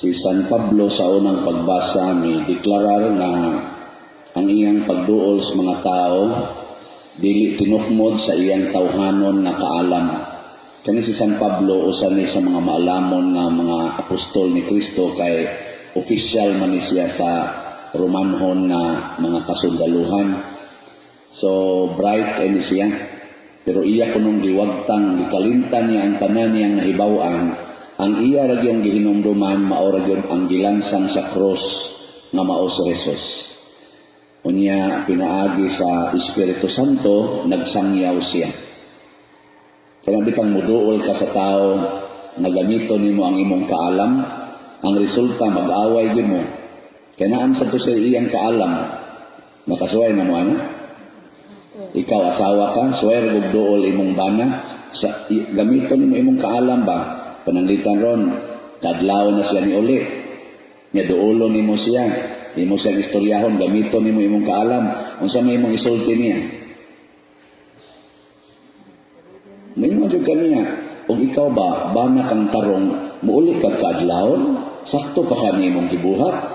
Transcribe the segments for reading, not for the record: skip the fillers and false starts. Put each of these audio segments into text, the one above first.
Si San Pablo sa unang pagbasa may deklarar na ang iyang pagduol sa mga tao dili tinukmod sa iyang tawhanon nga kaalam. Kani si San Pablo usa ni sa mga maalamon nga mga apostol ni Kristo kay opisyal man ni siya sa Romanhon na mga kasundaluhan. So bright ni siya. Pero iya kunong giwagtang gikalimtan niya ang tanan niyang nahibaw-an. Ang iya ra gyung gihinumduman mao ra gyud ang gilansang sa cross nga mao si Jesus. Unya pinaagi sa Espiritu Santo nagsangyaw siya. Kaya bitang muduol ka sa tao nga gamito nimo ang imong kaalam, ang resulta mag-away gyud mo. Kaya naam sa to sa iyang kaalam, nakasuway na mo ano? Ikaw asawa ka, swear og duol imong bana, sa gamito nimo imong kaalam ba? Pananglitan ron, kadlaw na siya ni uli. Nya duolon nimo siya, imo siyang istoryahon, gamito nimo imong kaalam, unsa may imong isulti niya. Mayroon jud kaniya, og ikaw ba bana kang tarong muuli ka kadlawon, sakto pa kani imong gibuhat.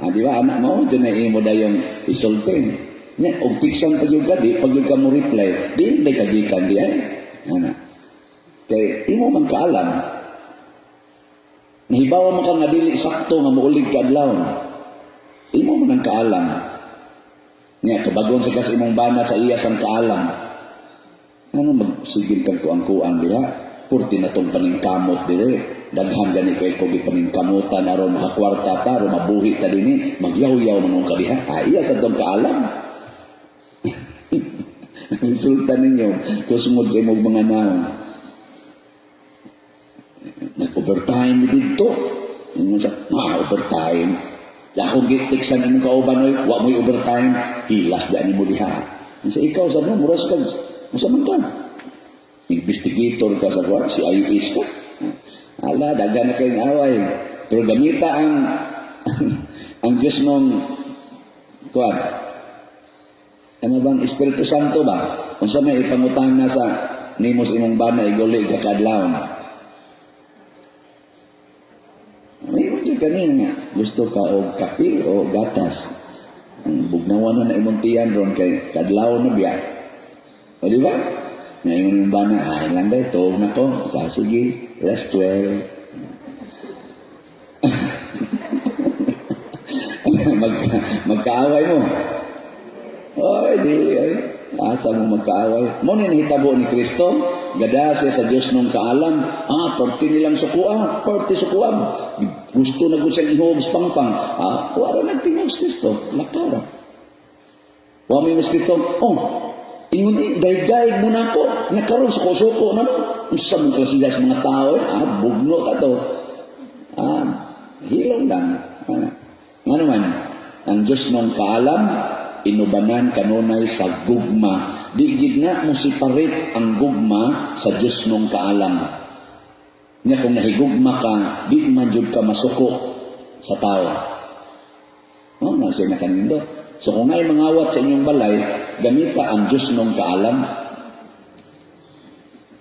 Di ba anak mo dyan na imo dayong isulti. Nya og piksan pa jud ka di pag jud ka mo reply, di may kagikan di ay. Ana. Kay imo man kaalam. Nahibawa mo ka nga dili sakto nga muulig ka adlawon. Imo man ang kaalam. Nya kabagon sa kas imong bana sa iya sang kaalam. Ano magsigil kang kuang-kuang diha? Purti na tong paningkamot dire. Daghan gani kay ko gipaningkamutan aron makakwarta ta aron mabuhi ta dinhi, magyaw-yaw man ka diha. Iya sa tong kaalam. Resulta ninyo kusmod kay mong mga naon. Nag-overtime dito. Yung sa overtime. Kung gitiksan imong kauban oy, wa mo'y overtime, hilas dyan mo diha. Sa ikaw sa mo, muras ka. Masa man ka? Investigator ka sa kuwan, si IUS ka. Ala, daga na kayong away. Pero gamita ang Diyos nung kuwan. Ano bang Espiritu Santo ba? Kung sa may ipangutang na sa nimos imong bana, iguli kakadlaon. Mayroon dyan kanina nga. Gusto ka o kape o gatas. Bugnawan na imong tiyan ron kay kadlaw na biya. O di ba? Ngayon yung bana, lang ba ito? Na ko, sige, rest well. Magkaaway mo. Oy, di, asa mo magkaaway. Mo ni nahitabo ni Kristo, gada siya sa Diyos nung kaalam, party nilang sukuan, party sukuan. Gusto na gusto siyang ihuog sa pangpang. Wala nagtingog sa Kristo, lakaw. Wala mo Kristo, ingon daig-daig mo na ako, nakaroon sa kusuko na mo. Sa mga klasiga sa mga tao, bugno ka to. Hilang lang. Nga naman, ang Diyos nung kaalam, inubanan kanunay sa gugma. Di na mo siparit ang gugma sa Diyos nung kaalam. Nga kung nahigugma ka, di man jud ka masuko sa tao. Nasa na kanindo. So kung ngay mangawat sa inyong balay, gamita ang Diyos nung kaalam.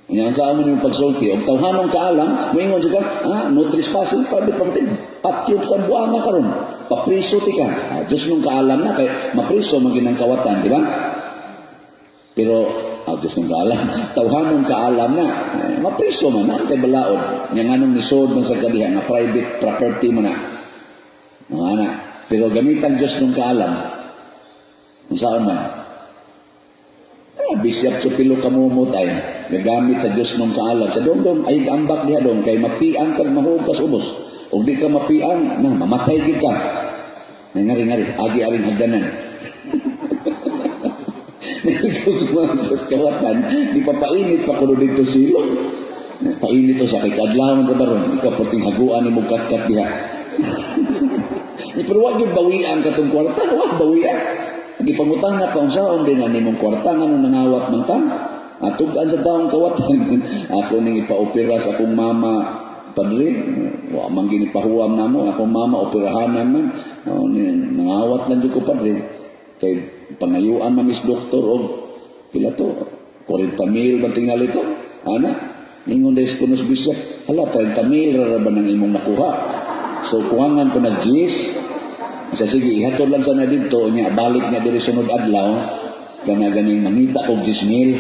Yan sa amin yung pagsulti. O tawhanong kaalam, maingon siya ka, no trespassing, pabit-pabit, patyot ka buwanga ka ron. Papriso ti ka. Diyos nung kaalam na, kaya mapriso maginang kawatan, di ba? Pero, Diyos nung kaalam, tawhanong kaalam na, mapriso man na, kay balaod. Yang anong nisod man sa kadihan, na private property mo na. Mga anak. Pero gamit ang Diyos nung kaalam, saan man? Bisyap sa pilo kamumutay, gagamit sa Diyos nung kaalam. Sa dong ay ambak diha dong, kay mapiang kag mahugas ubos. O di ka mapiang, mamatay gid ka. Ngari-ngari, agi-aring hagdanan. Nagkukuha sa kawatan, di papainit pa kuno dito silong. Painit to sa kay kadlawon ka baron, ikaw puting haguan ni mo kat-kat diha. Pero wag yung bawian katong kwarta, wag bawian. Gipangutang na kung saan din na nimong kwarta nga nung nangawat man ka. Tugaan sa taong kawatan. Ako ning ipa-opera sa akong mama, padre. Wa man ginipahuam na mo. Akong mama, operahanan man. Nangawat na dyan ko, padre. Kay panayuan man is doktor o pila to. 40,000 ba tingal ito? Ana? Ningon des kunos bisya. Hala, 30,000 raraban ang imong nakuha. So kuwangan ko nag-gis. Sa sige, ihatod lang sana dito, niya balik niya diri sunod adlaw, kana ganing mangita og 10,000.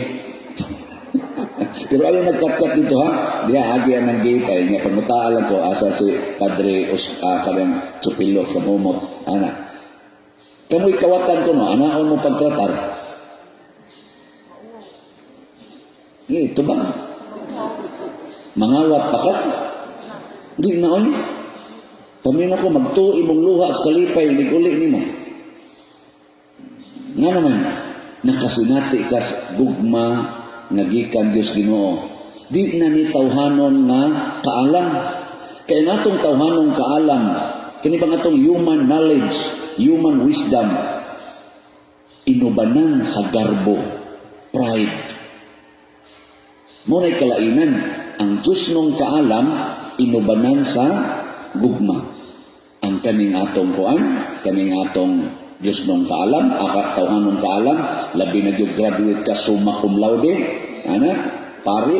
Pero ayaw nagkat-kat dito ha, diya agi ang nang gitay niya pagmutaalan ko asa si Padre kanang Chupilo kamumot ana. Kamoy kawatan ko no, anaon mo pagtratar. Ito ba? Mangawat pa ka? Di na oy. Pamin ako magtuo imong luha sa kalipay uli nimo. Nga naman nakasinati ka sa gugma nga gikan Dios Ginoo. Di na ni tawhanon nga kaalam. Kay natong tawhanon kaalam, kini ba natong human knowledge, human wisdom, inubanan sa garbo, pride. Muna'y kalainan, ang Diyos nung kaalam, inubanan sa gugma. Ang kaning atong kuan, kaning atong Diyos nung kaalam, tawhan nung kaalam, labi na yung graduate ka summa cum laude, pari,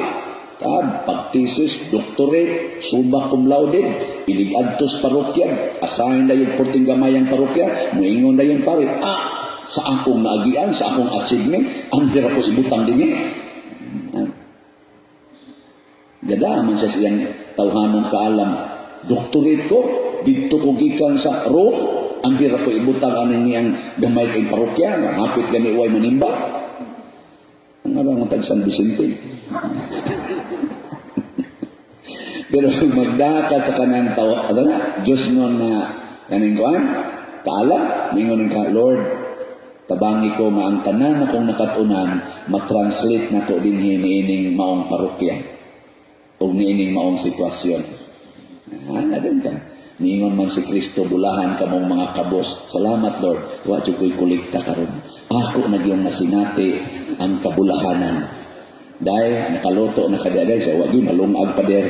pagtisis, doctorate, summa cum laude, ilig-adtos parokya, asahin na yung porting gamayang parokya, muingon na yung pari, sa akong naagian, sa akong achievement, ang hirap ko ibutang din niya. Gada man sa siyang tawhanong kaalam, doctorate ko, dito ko gikan sa roh, ang hirap ko ibutang aning niyang gamay kay parokya, hapit gani uway manimba. Ang arang matag San Vicente. Pero magdaka sa kanang Diyos nun na kaning kuan, kaalam, mingon ka, Lord, tabangi ko nga ang tanan akong nakatunan, matranslate na ko din hiniining maong parokya o niining maong sitwasyon. Din ka. Niingon man si Kristo, bulahan kamong mga kabos. Salamat, Lord. Wadyo ko'y kulikta karon. Ako nagyong nasinati ang kabulahanan. Dahil nakaluto na kadaday siya, wadyo malungag pa der.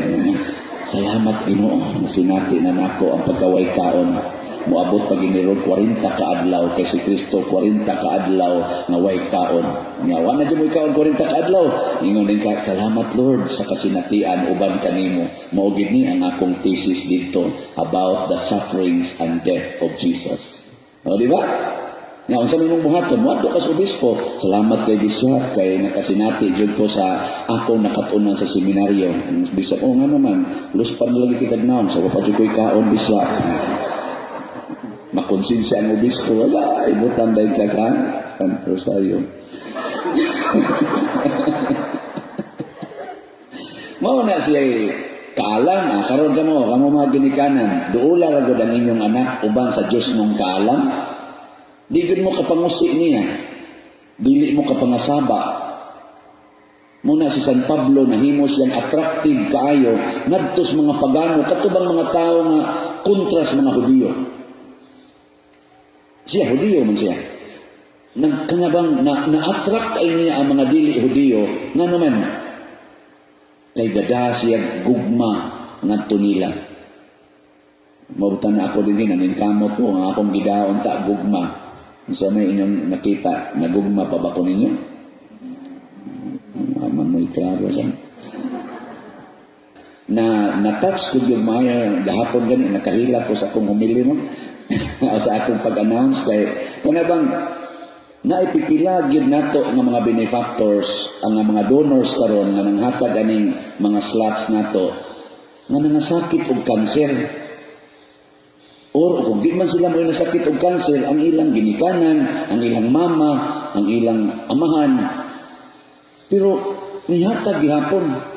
Salamat, Ginoo. Nasinati na nako ang pagkaway kaon. Moabot pag inirod 40 kaadlaw kay si Kristo 40 kaadlaw nga way kaon. Nga wa na jud moy kaon 40 kaadlaw. Ingon din ka, salamat Lord sa kasinatian uban kanimo. Mao gid ni ang akong thesis dito about the sufferings and death of Jesus. O di ba? Nga unsa man mong buhaton, moadto ka sa obispo. Salamat kay Bishop kay nakasinati jud ko sa akong nakatunan sa seminaryo. Bishop, nga naman, luspan na lagi kitag naon sa wa pa jud koy kaon Bishop. Makonsensya ang obispo, wala, ibutan dahil ka sa San Rosario. Mao na siya kaalam, karon kamo mga ginikanan, duula ra gud ang inyong anak uban sa Dios mong kaalam. Di gud mo kapangusi niya, dili mo kapangasaba. Muna si San Pablo nahimo siyang attractive kaayo ngadto sa mga pagano, katubang mga tao nga kontra sa mga Hudiyo. Siya, Hudiyo man siya. Kanabang na-attract ay niya ang mga dili Hudiyo, nga naman, kay gada siya gugma ngadto nila. Mabutan na ako din, naninkamot ko, ang akong gidaon ta, gugma. Sa may inyong nakita, nagugma pa ba ko ninyo? Mamoy klaro siya. Na-touch ko yung mga gahapon gani, nakahila ko sa akong humili mo. Sa akong pag-announce kay kanabang naipipilagid nato ng mga benefactors ang mga donors karon nga nanghatag aning mga slots nato nga nangasakit og kanser or kung di man sila mo nasakit og kanser ang ilang ginikanan, ang ilang mama, ang ilang amahan, pero nihatag gihapon.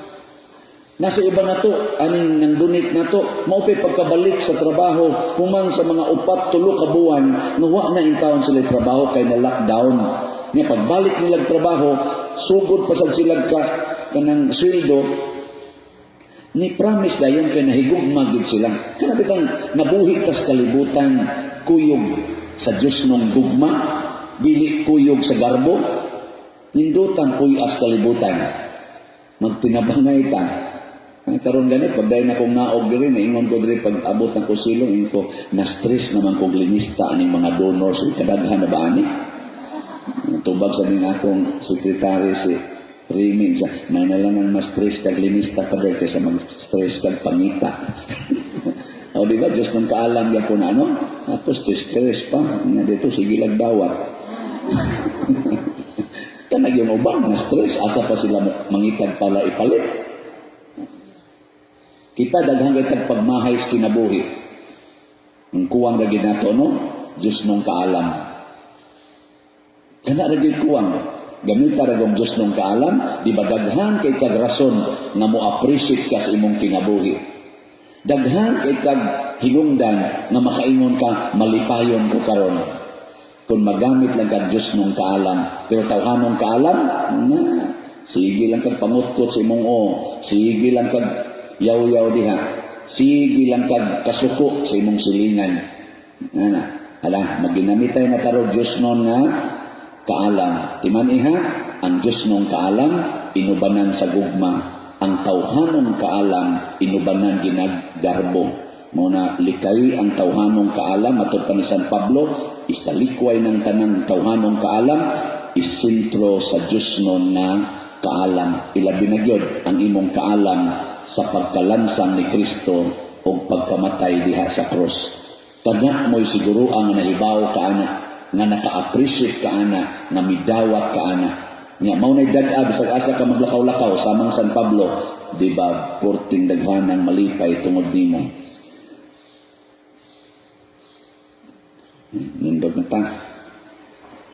Nasa iba na to, aning nang donate na to, maupay pagkabalik sa trabaho, humang sa mga 4-3 ka buwan, nawa na intawon sila trabaho kay na lockdown. Nga pagbalik nilang trabaho, sugod pasag sila kanang sweldo, ni promise dayon kay nahigugma gid sila. Kana bitang nabuhi tas kalibutan, kuyog sa Dios nung gugma, dili kuyog sa garbo, nindutan kuyas kalibutan. Magtinabangay ta. Karon gani pag dahil na kong naog diri na ingon ko diri pag abot ng kusilong ingon ko na-stress naman kong linista aning mga donors kadaghan na ba ani tubag sa ning akong sekretary si Remy sa may na lang ang ma-stress kag linista pa dahil kaysa mag-stress kag pangita. O di ba, Diyos nung kaalam niya po na ano? Tapos, stress pa. Nga dito, sige lang dawat. Tanag yung ubang na stress. Asa pa sila mangitag para ipalit. Kita daghang kitag pagmahay sa kinabuhi. Ang kuwang na ginato, no? Diyos nung kaalam. Kana rin kuwang. Gamit ka rin Diyos nung kaalam. Di ba daghang kay kag rason na mo-appreciate ka sa imong kinabuhi. Daghan kay kag hinungdan na makaingon ka, malipayon ko karon. Kung magamit lang kag Diyos nung kaalam, pero tawhanong kaalam, na, sige lang kag pangutkot sa imong sige lang kag yaw-yaw diha, sige lang kag kasuko sa imong silingan. Maginamit tayo na taro Diyos nung nga kaalam. Timan iha, ang Diyos nung kaalam, inubanan sa gugma. Ang tawhanong kaalam, inubanan ginaggarbo. Muna likay ang tawhanong kaalam, matod pa ni San Pablo, isalikway ng tanang tawhanong kaalam, isintro sa Diyos nun na kaalam. Ilabi na gyud ang imong kaalam sa pagkalansang ni Kristo o pagkamatay diha sa cross. Tanya mo'y siguro ang nahibaw ka ana, nga naka-appreciate ka ana, na midawat ka ana. Nga, maunay dad-ab, sa asa ka maglakaw-lakaw, samang San Pablo, di ba, porting daghanang malipay tungod nimo. Nindog na ta.